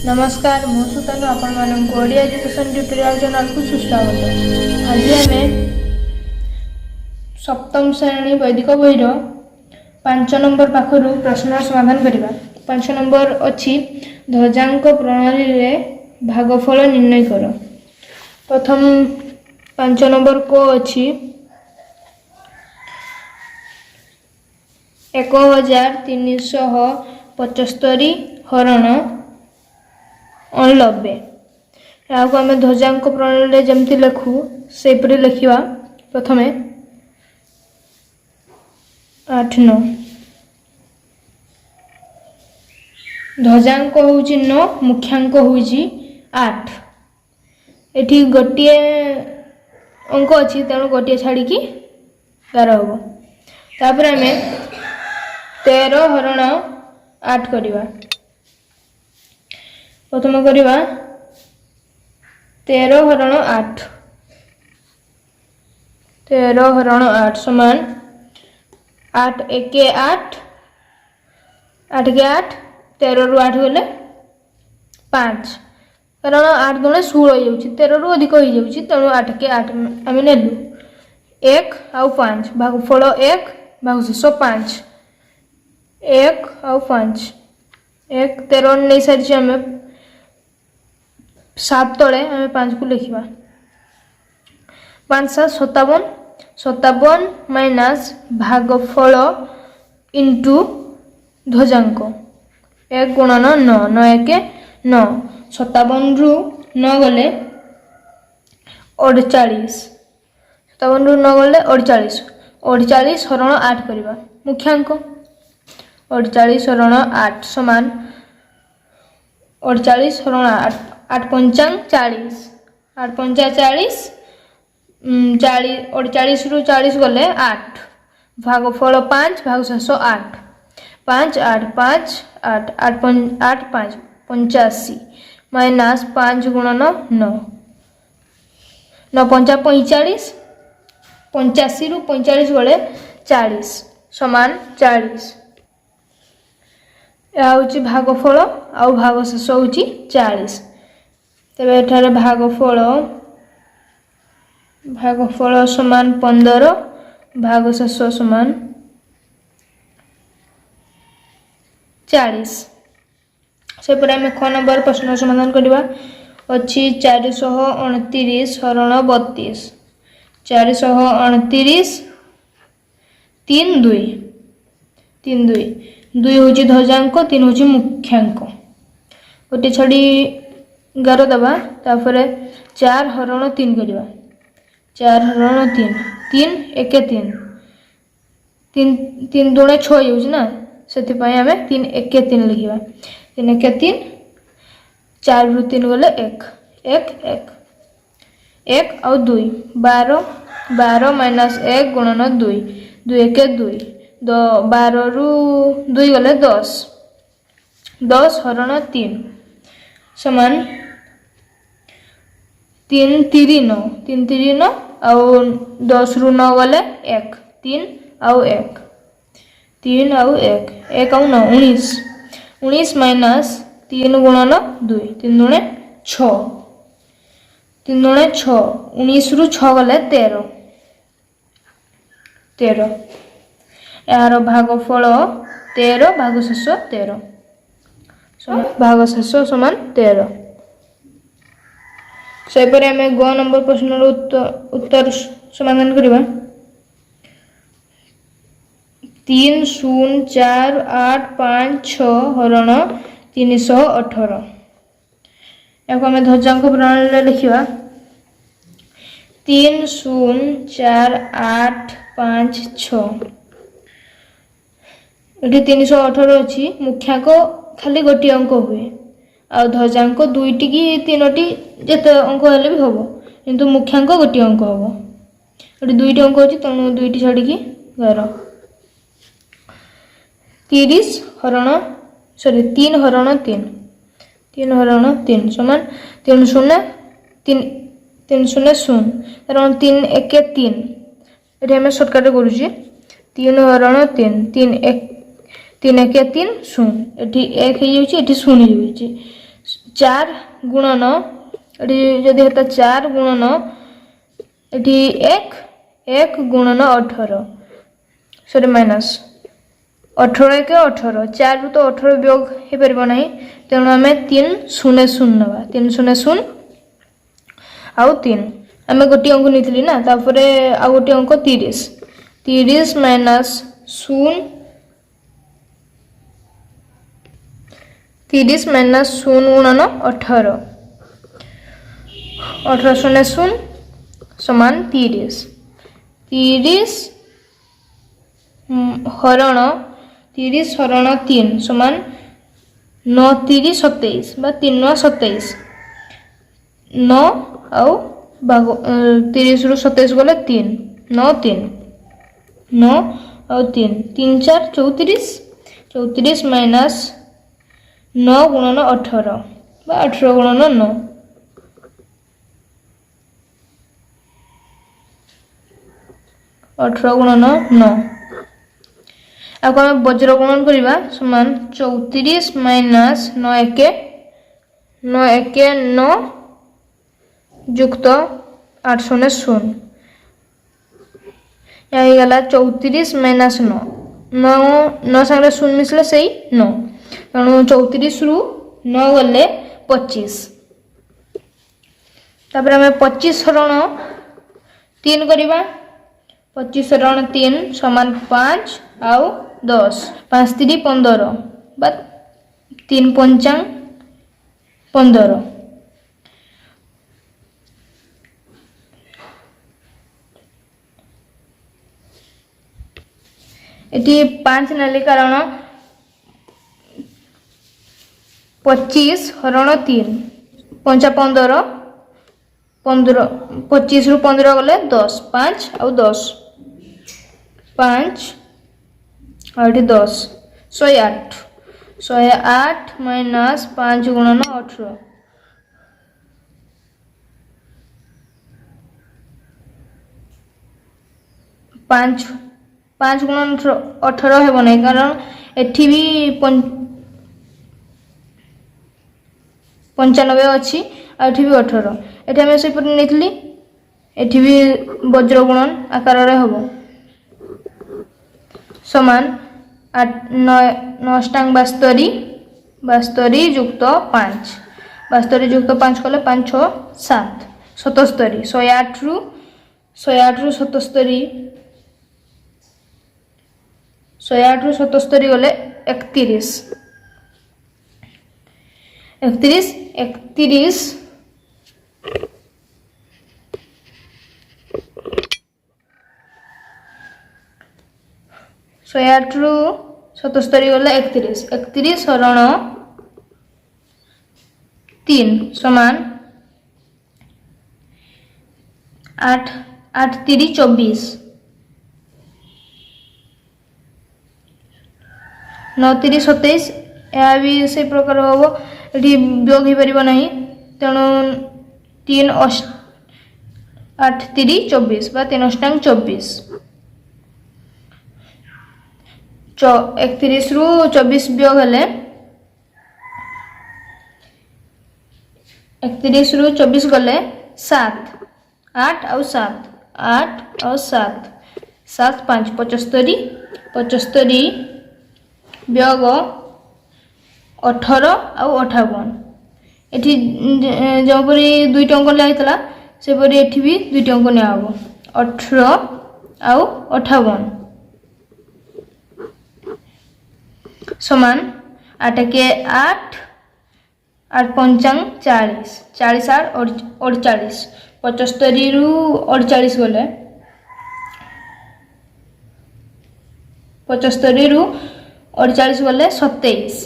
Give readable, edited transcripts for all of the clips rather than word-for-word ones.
नमस्कार मु सुतनु आपण मानक ओडिया एजुकेशन ट्यूटोरियल चैनल को सुस्वागत। आज आम सप्तम श्रेणी वैदिक बही 5 नंबर पाखर प्रश्न समाधान करवा। 5 नंबर अच्छी ध्वजांक प्रणाली रे भागफल निर्णय कर। प्रथम 5 नंबर को अच्छी 1375 हरण 90। यहाँ को आम ध्वजांक प्रणाली जमती लिखु से लिखा। प्रथम 8 9 ध्वजांक हूँ 9 मुख्यांक हूँ 8। एठी गोटे अंक अच्छी तेणु गोटे छाड़ी 11 हम। तापर आम 13 हरण 8 करवा। प्रथम करवा 13 हरण 8 13 हरण 8 समान 8 1 8 8 के 8 13 रु 8 गले 5 कारण 8 दुणे 16 हो 13 रु अधिक हो जाऊँ तेणु 8 के 8 आम नेलु 1 आउ 5 भागफल 1 भागशेष 5 1 आउ 5 1 13 नहीं सारी आम 7 तले आम 5 को लिखा। 5 7 57 57 माइनस भागफल इंटू ध्वजांक 1 गुणन 9 9 1 9 57 रु 9 गले 48 57 रु 9 गले 48 48 हरण 8 करवा। मुख्यांक 48 हरण 8 समान 48 हरण 8 8 पंचांग 40 8 पंचा 40 48 रु 40 गले 8 भागफल 5 भागशेष 8 5 8 5 8 8 8 5 85 माइनस 5 गुणन 9 9 पंचा 45 85 रु 45 गले 40 समान 40। यह हूँ भागफल आउ भागशेष हूँ 40। तेरे एठारे भागफल समान 15 भागशेष समान 40। से पर आम ख नंबर प्रश्न समाधान करवा। अच्छी 429 हरण 32 429 3 2 3 2 2 हूँ ध्वजांक 3 हूँ मुख्यांक गोटे छड़ी 11 दबा। तापर 4 हरण 3 करवा 4 हरण 3 3 1 3 3 3 दुणे 6 हो ना से आम 3 1 3 लिखा 3 1 3 4 रु 3 गले 1 1 1 1 आउ 2 12 12 माइनस 1 गुणन 2 2 1 2 12 रु 2 गले 10 10 हरण 3 समान 3 3 9 3 3 9 आउ 10 रु 9 गले 1 3 आउ 1 3 आउ 1 1 आउ 9 19 19 माइनस 3 गुणन 2 3 दुणे 6 3 दुणे 6 19 रु 6 गले 13 13 यार भागफल 13 भागशेष 13 भागशेष समान 13। सेपर आम ग नंबर प्रश्न उत्तर समाधान करवा। 3 0 4 8 5 6 हरण 318 या आम ध्वजांक प्रणाली लिखा। 3 0 4 8 5 6 ये 318 अच्छी मुख्यांक खाली गोटे अंक हुए आ ध्वजांक 2 टी कि 3 टी जिते अंक हेल्ले भी हम किंतु मुख्यांक गोटे अंक हम ये 2 अंक अच्छी तेणु 2 टी छाड़ी 11 30 हरण 3 हरण 3 3 हरण 3 समान 3 0 3 3 0 0 कारण 3 1 3 ये आम सर्टकट करुचे 3 हरण 3 3 1 3 1 3 0 ये 1 हो 0 हो 4 गुणन एटी जदि होता 4 गुणन एटी 1 गुणन 18 सॉरी माइनस 18 के 18 4 रु तो 18 वियोग हो पार ना तेणु आम 3 0 0 नवा 3 0 0 आउ 3 आम गोटे अंक नहीं ना तापर आउ गोटे अंक 30 30 माइनस 0 30 माइनस 0 गुणन 18 18 0 0 समान 30 30 हरण 30 हरण 3 समान 9 30 27 बा 3 9 27 9 आउ भाग 30 रु 27 गले 3 9 3 9 आउ 3 3 4 34 34 माइनस 9 गुणन 18 बा 18 गुणन 9 18 गुणन 9 आपको आम वज्र गुणन करवा समान 34 माइनस 9 1 9 1 9 युक्त 8 0 0 यहाँ गला 34 माइनस 9 9 9 सागर 0 मिसले से 9 तेणु 34 रु 9 गले 25 तापर आम 25 हरण 3 करवा 25 हरण 3 समान 5 आउ 10 5 3 15 बा 3 5 15 एटी 5 नाली कारण 25 हरण 3 5 15 15 25 रु 15 गले 10 5 आउ 10 5 और 10 108 108 माइनस 5 गुणन 18 5 गुणन 18 हेब नहीं कारण एठी भी 95 अच्छी आठ भी 18 एठी आम से नहीं एठी भी वज्र गुणन आकार हम समान 9 72 72 युक्त 5 72 युक्त 5 कले 5 6 7 77 108 रु 77 108 रु 77 गले 31 31 31 108 रु 77 गले 31 31 हरण 3 समान 8 8 3 24 9 3 27 यह भी से प्रकार हम ये वियोग हो पार ना तेणु 3 8 3 24 बा 3 अष्टांग 24 31 रु 24 वियोग हेले 31 रु 24 गले 7 8 आउ 7 8 आउ 7 7 5 75 75 वियोग 18 आउ 58 एठी जपरी दुईट अंक लिया सेपरी एठी भी दुईट अंक निया 18 आउ 58 समान 8 के 8 8 पंचांग 40 40 8 48 75 रु 48 गले 75 रु 48 गले 27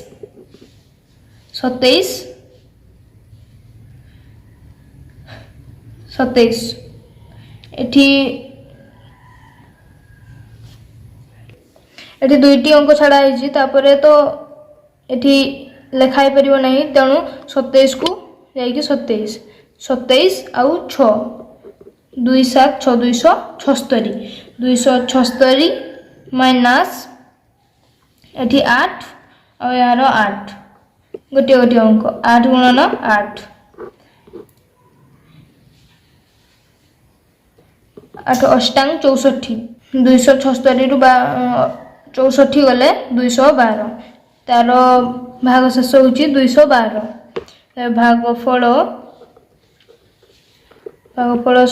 27 27 एठी एठी दुईटी अंक छाड़ा है तो एठी लेखा ही परिबो नहीं तेणु 27 को जाइए 27 27 आउ 6 2 7 6 276 276 माइनस एठी 8 और यार 8 गोटे गोटे अंक 8 गुणन 8 8 अष्टांग 64 276 रु 64 गले 212 तार भाग शेष होची 212 भागफल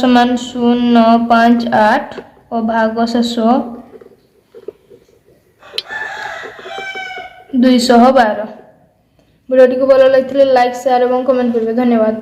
समान 0958 और भाग शेष 212। वीडियो को भल लगे लाइक शेयर और कमेंट करेंगे। धन्यवाद।